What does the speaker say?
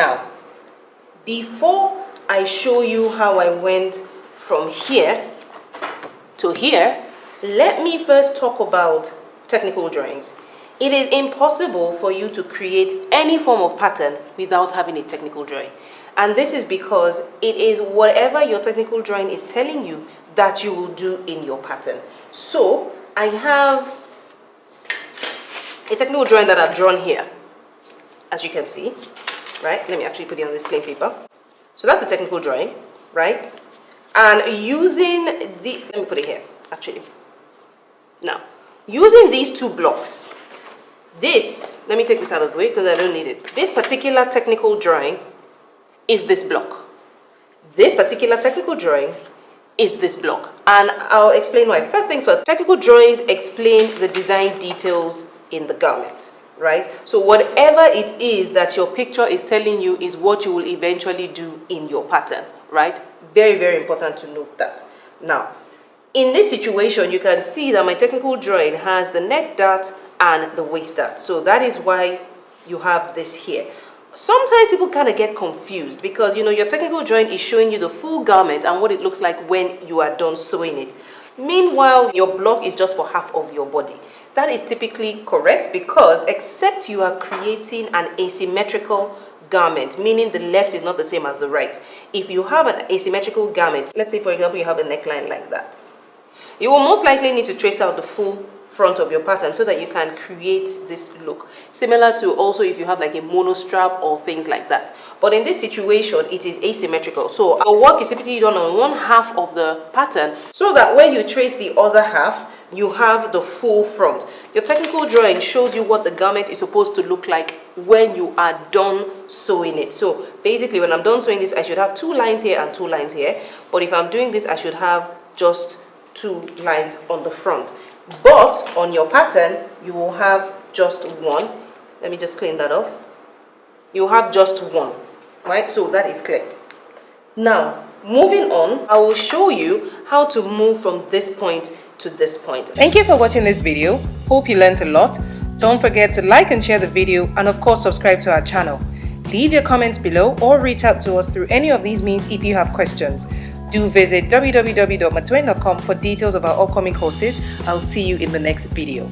Now, before I show you how I went from here to here, let me first talk about technical drawings. It is impossible for you to create any form of pattern without having a technical drawing. And this is because it is whatever your technical drawing is telling you that you will do in your pattern. So I have a technical drawing that I've drawn here, as you can see, right? Let me actually put it on this plain paper. So that's a technical drawing, right? And using let me put it here, actually. Now, using these two blocks, let me take this out of the way because I don't need it. This particular technical drawing is this block. This particular technical drawing is this block. And I'll explain why. First things first, technical drawings explain the design details in the garment, right? So whatever it is that your picture is telling you is what you will eventually do in your pattern, right? Very, very important to note that. Now, in this situation, you can see that my technical drawing has the neck dart and the waist dart. So that is why you have this here. Sometimes people kind of get confused because, you know, your technical drawing is showing you the full garment and what it looks like when you are done sewing it. Meanwhile, your block is just for half of your body. That is typically correct because except you are creating an asymmetrical garment, meaning the left is not the same as the right. If you have an asymmetrical garment, let's say for example you have a neckline like that, you will most likely need to trace out the full front of your pattern so that you can create this look. Similar to also if you have like a mono strap or things like that. But in this situation, it is asymmetrical. So our work is typically done on one half of the pattern so that when you trace the other half, you have the full front. Your technical drawing shows you what the garment is supposed to look like when you are done sewing it. So basically when I'm done sewing this, I should have 2 lines here and 2 lines here. But if I'm doing this, I should have just 2 lines on the front. But on your pattern, you will have just 1. Let me just clean that off. You have just 1, right? So that is clear. Now, moving on, I will show you how to move from this point to this point. Thank you for watching this video. Hope you learned a lot. Don't forget to like and share the video and of course subscribe to our channel. Leave your comments below or reach out to us through any of these means if you have questions. Do visit www.martwayne.com for details of our upcoming courses. I'll see you in the next video.